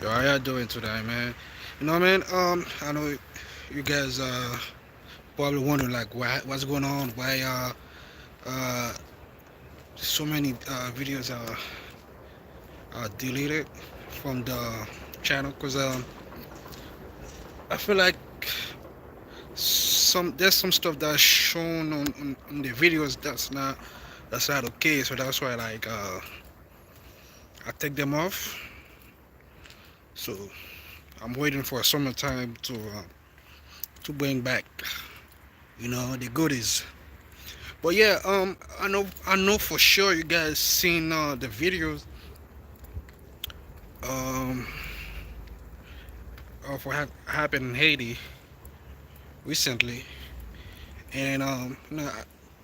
Yo, how y'all doing today, man? Man. I know you guys probably wondering like what's going on, why uh so many videos are deleted from the channel, cause I feel like there's some stuff that's shown on the videos that's not okay, so that's why I take them off. So I'm waiting for summertime to bring back the goodies. But yeah, I know for sure you guys seen the videos um of what happened in Haiti recently, and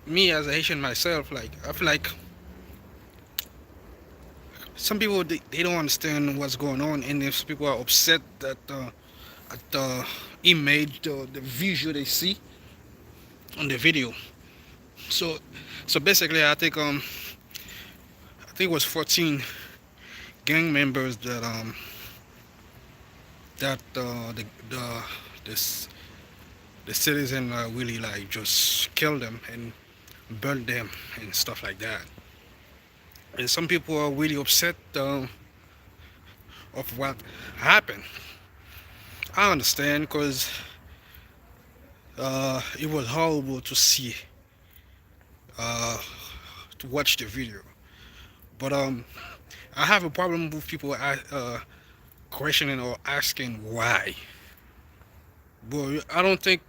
me as a Haitian myself, like I feel like some people they don't understand what's going on, and if people are upset that at the image, the visual they see on the video. So so basically, I think it was 14 gang members that this the citizen really like just killed them and burned them and stuff like that. And some people are really upset of what happened. I understand because it was horrible to see, uh, to watch the video. But I have a problem with people questioning or asking why. But I don't think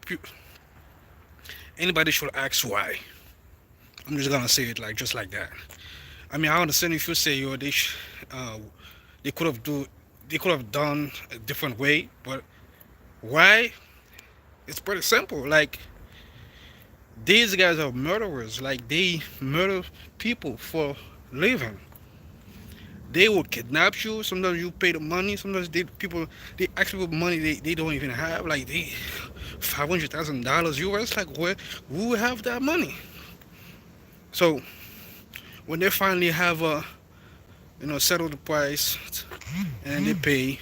anybody should ask why. I'm just gonna say it like just like that. I mean, I understand if you say uh, they could have do they could have done a different way, but why? It's pretty simple. Like these guys are murderers. Like they murder people for living. They will kidnap you. Sometimes you pay the money. Sometimes they ask people money they don't even have. Like they $500,000 US. Like where who will have that money? So when they finally have a settle the price and they pay,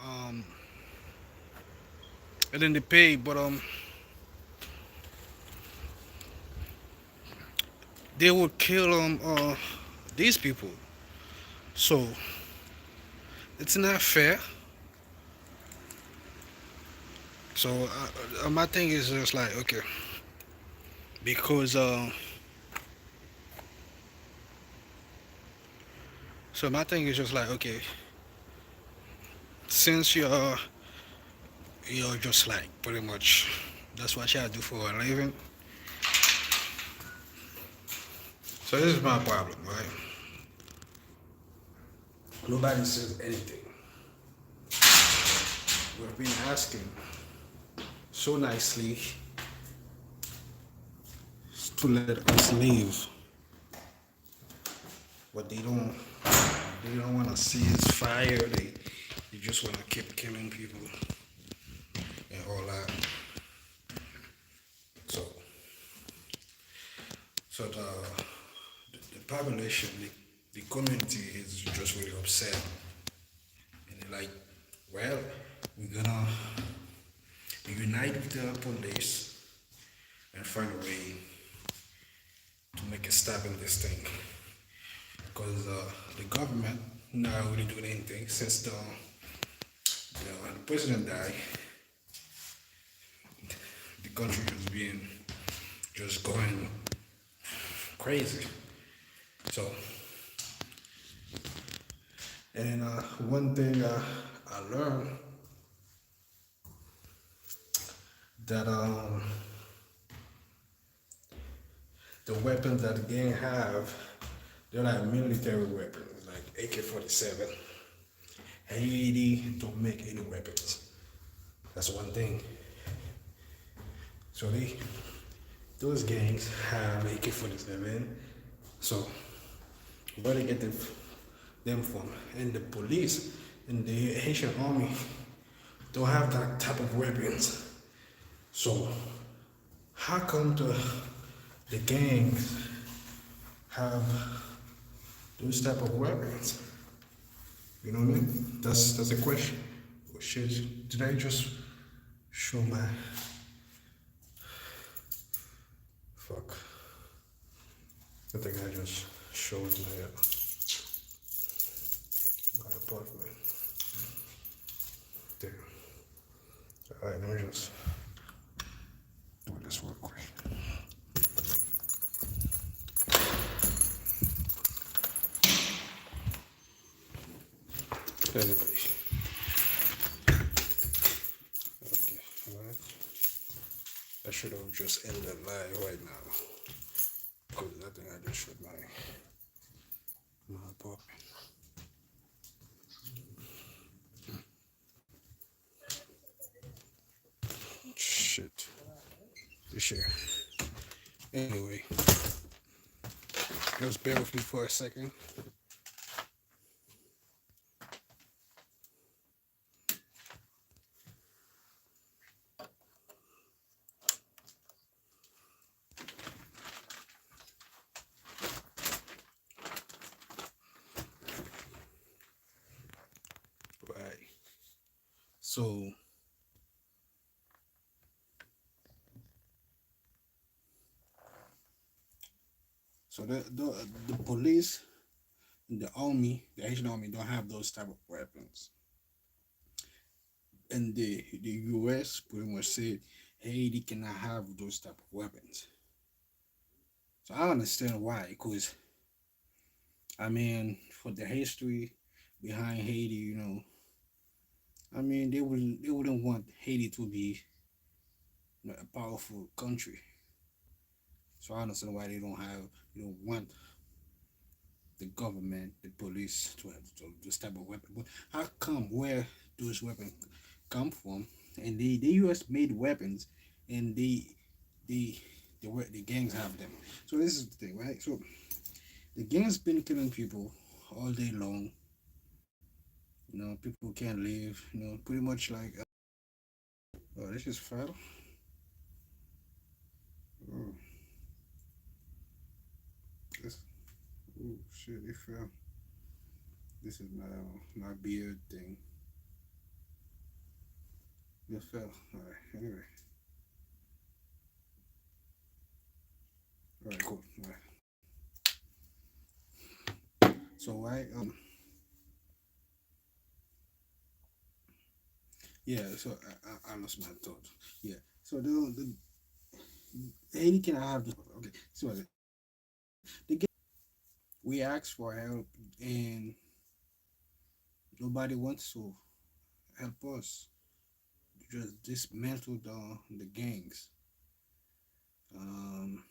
um, and then they pay, but they would kill these people. So it's not fair. So my thing is just like okay, because so my thing is just like okay, since you're just like pretty much that's what y'all do for a living. So this is my problem, right? Nobody says anything. We've been asking so nicely to let us live, but they don't want to see is fire. They just want to keep killing people and all that. So so the population, the community is just really upset, and they're like, well, we're gonna unite with the police and find a way to make a stop in this thing, because the government not really doing anything since the president died. The country just going crazy. So, and one thing I learned that the weapons that the gang have, they're like military weapons, like AK-47. Haiti don't make any weapons. That's one thing. So those gangs have AK-47. So where they get them from? And the police and the Haitian army don't have that type of weapons. So how come the gangs have those type of weapons? You know what I mean? That's the question. Oh shit! Did I just show my fuck? I think I just showed my apartment. Damn. All right, let me just do this real quick. Anyway, okay, all right. I should have just ended live right now because I think I just showed my apartment. Shit. This year. Anyway, just bear with me for a second. Right. So, the police, the army, the Haitian army don't have those type of weapons, and the U.S. pretty much said Haiti cannot have those type of weapons. So I understand why, because I mean, for the history behind Haiti, I mean, they wouldn't want Haiti to be a powerful country. So I understand why they don't want the government, the police to have this type of weapon. But how come where those weapons come from? And the U.S. made weapons, and the the gangs have them. So this is the thing, right? So the gangs been killing people all day long. People can't live. Pretty much like oh, this is fell. Oh, this oh shit, it fell. This is my beard thing. It fell. All right. Anyway, all right, cool. All right. So why yeah. So I lost my thought. Yeah. So Haiti can have the okay. So the we ask for help and nobody wants to help us. Just dismantle the gangs. Um,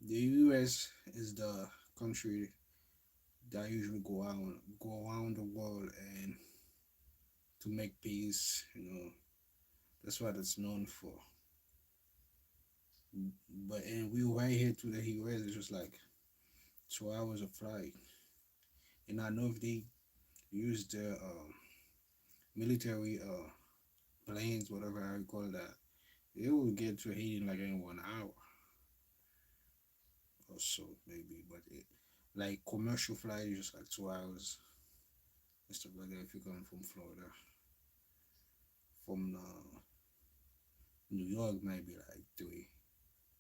the U.S. is the country that usually go around the world and to make peace. That's what it's known for. But and we right here to the U.S. It's just like 2 hours of flight, and I know if they use the military planes, whatever how you call that, it will get to Haiti in like in 1 hour or so, maybe. But like commercial flight is just like 2 hours and stuff like that. If you're coming from Florida, from New York, might be like 3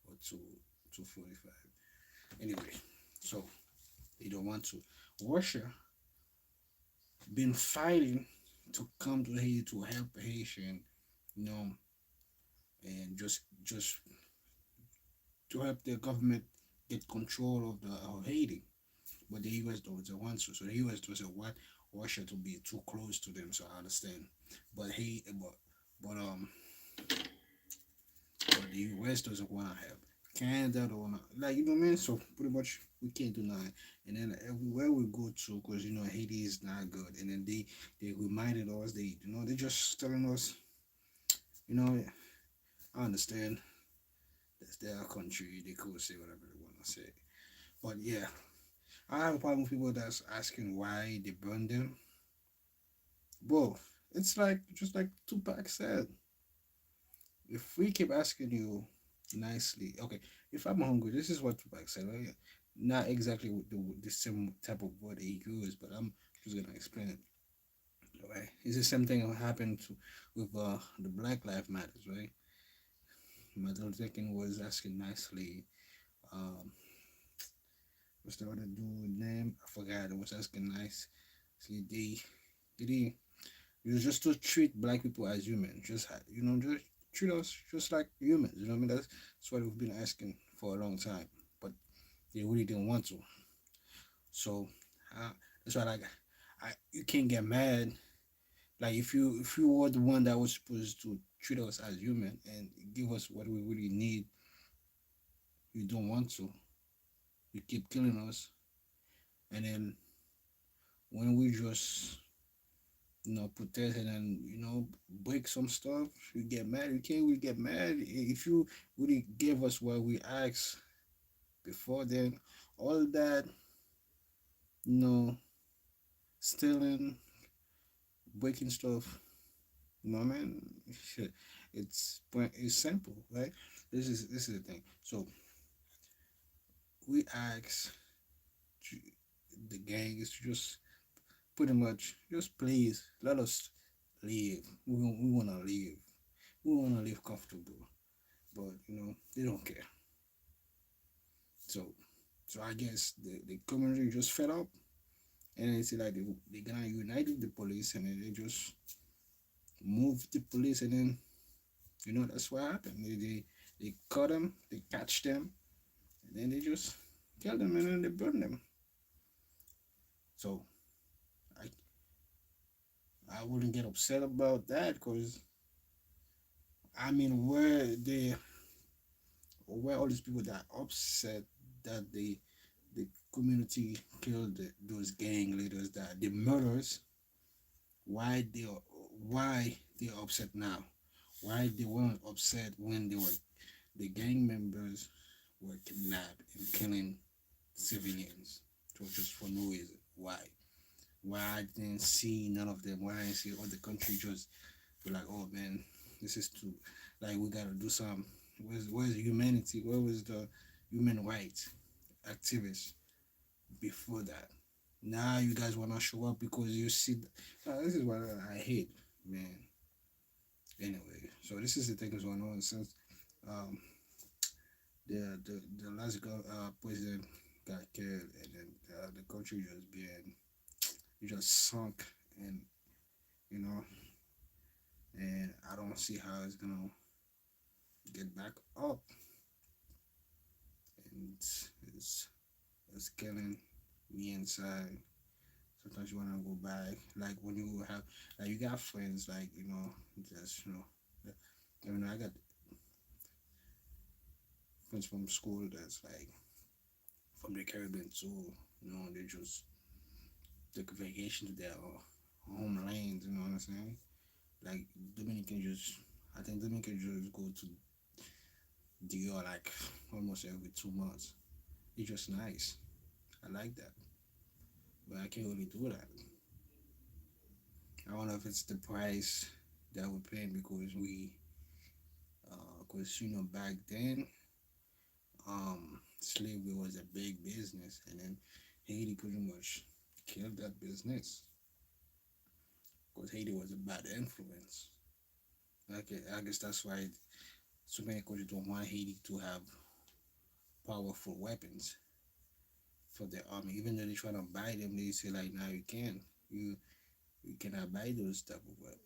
or 2:45. Anyway, so they don't want to. Russia been fighting to come to Haiti to help Haitian, you know, and just to help the government get control of the of Haiti. But the US doesn't want to. So the US doesn't want Russia to be too close to them. So I understand. But he but the US doesn't want to help. Canada don't want to, like, you know what I mean. So pretty much we can't do nothing. And then everywhere we go to, because Haiti is not good. And then they reminded us they just telling us you know I understand that's their country. They could say whatever they want to say. But yeah, I have a problem with people that's asking why they burn them. Bro, it's like just like Tupac said. If we keep asking you nicely, okay, if I'm hungry, this is what Tupac said. Right? Not exactly with the same type of word he used, but Just gonna explain it. Right? It's the same thing that happened to with the Black Lives Matters, right? Martin Luther King was asking nicely. Um, what's the other dude name? I forgot. It was asking nicely. Did he? It was just to treat black people as humans. Just treat us just like humans. You know what I mean? That's what we've been asking for a long time, but they really didn't want to. So uh, that's why like you can't get mad. Like if you were the one that was supposed to treat us as human and give us what we really need, you don't want to. You keep killing us, and then when we just protest and then break some stuff, you get mad. You can't really get mad if you really give us what we asked before. Then all that you know stealing, breaking stuff. Man, it's simple, right? This is the thing. So we ask the gang is just pretty much just please let us live. We wanna live. We wanna live comfortable, but they don't care. So I guess the community just fed up, and they say like they gonna unite with the police, and then they just move the police, and then that's what happened. They caught them, they catch them, and then they just kill them, and then they burn them. So I I wouldn't get upset about that because I mean where all these people that upset that the community killed those gang leaders, that the murders, why they upset now, why they weren't upset when the gang members were kidnapped and killing civilians, so just for no reason. Why I didn't see none of them, why I didn't see all the country just be like, oh man, this is too, like, we gotta do something. Where's humanity, where was the human rights activists before that? Now you guys wanna show up because you see. This is what I hate, man. Anyway, so this is the thing that's going on since um, the last president got killed, and then the country just being just sunk, and you know, and I don't see how it's gonna get back up, and it's killing me inside. Sometimes you wanna go back, like when you have, like you got friends, like just I got friends from school that's like from the Caribbean too. They just took a vacation to their homelands. You know what I'm saying? Like Dominican just, I think Dominican just go to DR like almost every 2 months. It's just nice. I like that, but I can't really do that. I don't know if it's the price that we're paying because back then, slavery was a big business, and then Haiti pretty much killed that business because Haiti was a bad influence. Okay, I guess that's why so many countries don't want Haiti to have powerful weapons for their army. Even though they try to buy them, they say like, "Now you can. You cannot buy those type of weapons."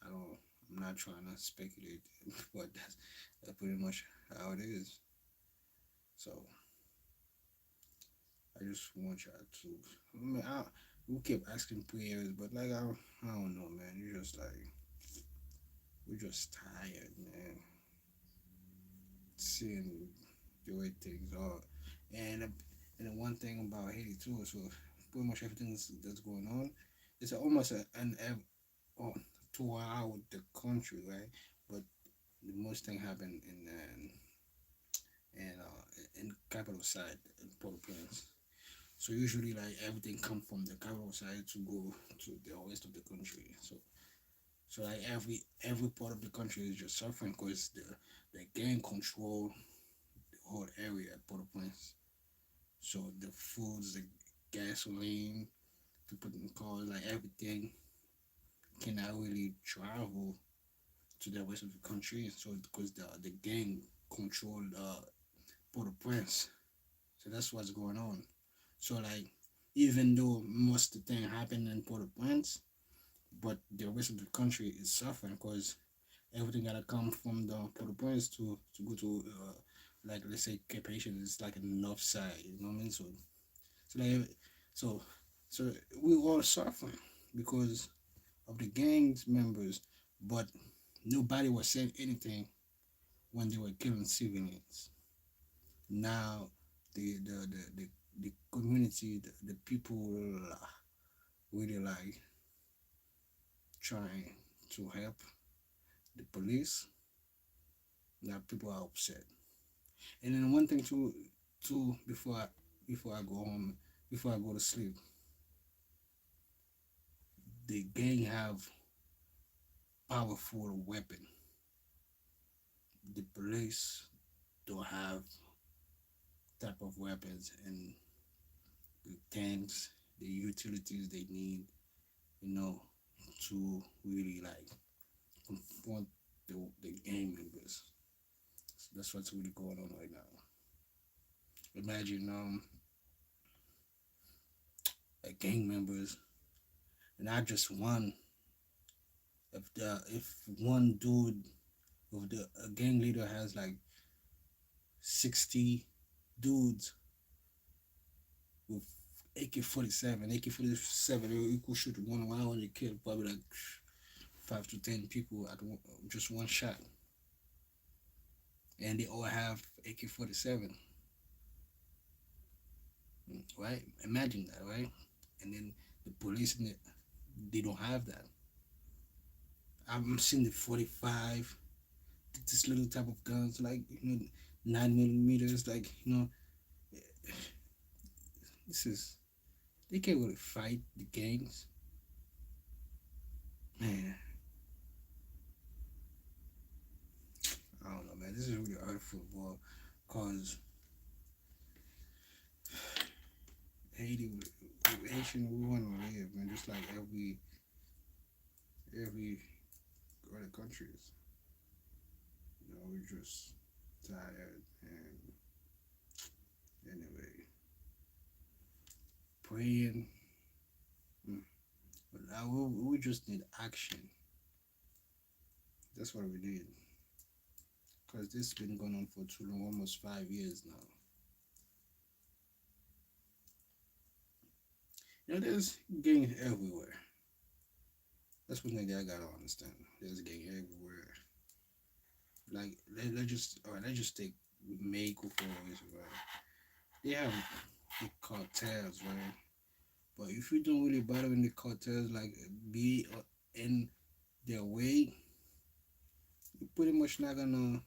I don't. I'm not trying to speculate, but that's pretty much how it is. So I just want y'all to. I mean, we keep asking prayers, but like I don't know, man. You just like we're just tired, man. Seeing the way things are, and and the one thing about Haiti too is pretty much everything that's going on. It's almost oh, throughout the country, right? But the most thing happened in capital side in Port-au-Prince. So usually like everything come from the capital side to go to the rest of the country. So like every part of the country is just suffering because the gang control the whole area at Port-au-Prince. So the foods, gasoline to put in cars, like everything cannot really travel to the rest of the country. So because the gang controlled Port-au-Prince, so that's what's going on. So like even though most of the thing happened in Port-au-Prince, but the rest of the country is suffering because everything gotta come from the Port-au-Prince to go to like let's say Cape Haitian is like a north side, you know what I mean? So like so so we all suffering because of the gangs members, but nobody was saying anything when they were killing civilians. Now the community, the people really like trying to help the police. Now people are upset. And then one thing too before I go home, before I go to sleep, the gang have powerful weapon. The police don't have type of weapons and the tanks, the utilities they need, you know, to really like confront the gang members. So that's what's really going on right now. Imagine gang members, not just one. If one dude, if the a gang leader has like 60 dudes with AK-47, you could shoot one round and kill probably like 5 to 10 people at just one shot, and they all have AK-47, right? Imagine that, right? And then the police in it, they don't have that. I'm seeing the 45, this little type of guns, like 9 millimeters, like this is they can't really fight the gangs, man. I don't know, man. This is really hurtful, boy. Cause Haiti, Haitian, we want to live, man. Just like every other countries. We're just tired. And anyway, praying. mm, But now we just need action. That's what we need. Cause this has been going on for too long, almost 5 years now. There's gangs everywhere. That's one thing that I gotta understand. There's gang everywhere. Like let's just take Mexico for instance, right? They have the cartels, right? But if you don't really battle in the cartels, like be in their way, you're pretty much not gonna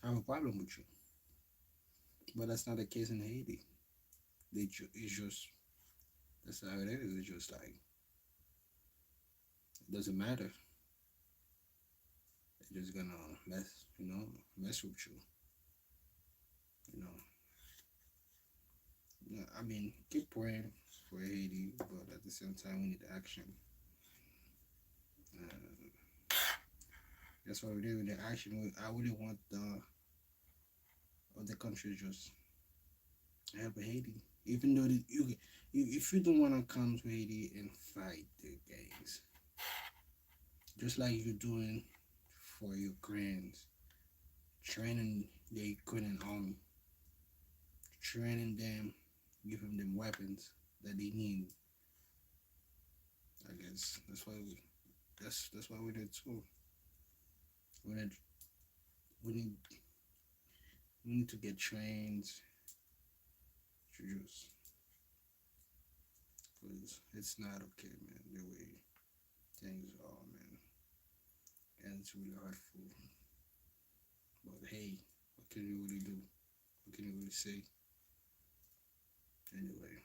have a problem with you. But that's not the case in Haiti. It's just that's how it is. It's just like it doesn't matter. They're just gonna mess with you. You know, yeah, I mean, keep praying for Haiti, but at the same time, we need action. Uh, that's what we do with the action. I really want the other countries just help Haiti, even though if you don't want to come to Haiti and fight the gangs, just like you're doing for Ukrainians, training the Ukrainian army, training them, giving them weapons that they need. I guess that's what we did too. We need we need we need to get trained to just because it's not okay, man. The way things are, man, and it's really hurtful. But hey, what can you really do? What can you really say? Anyway,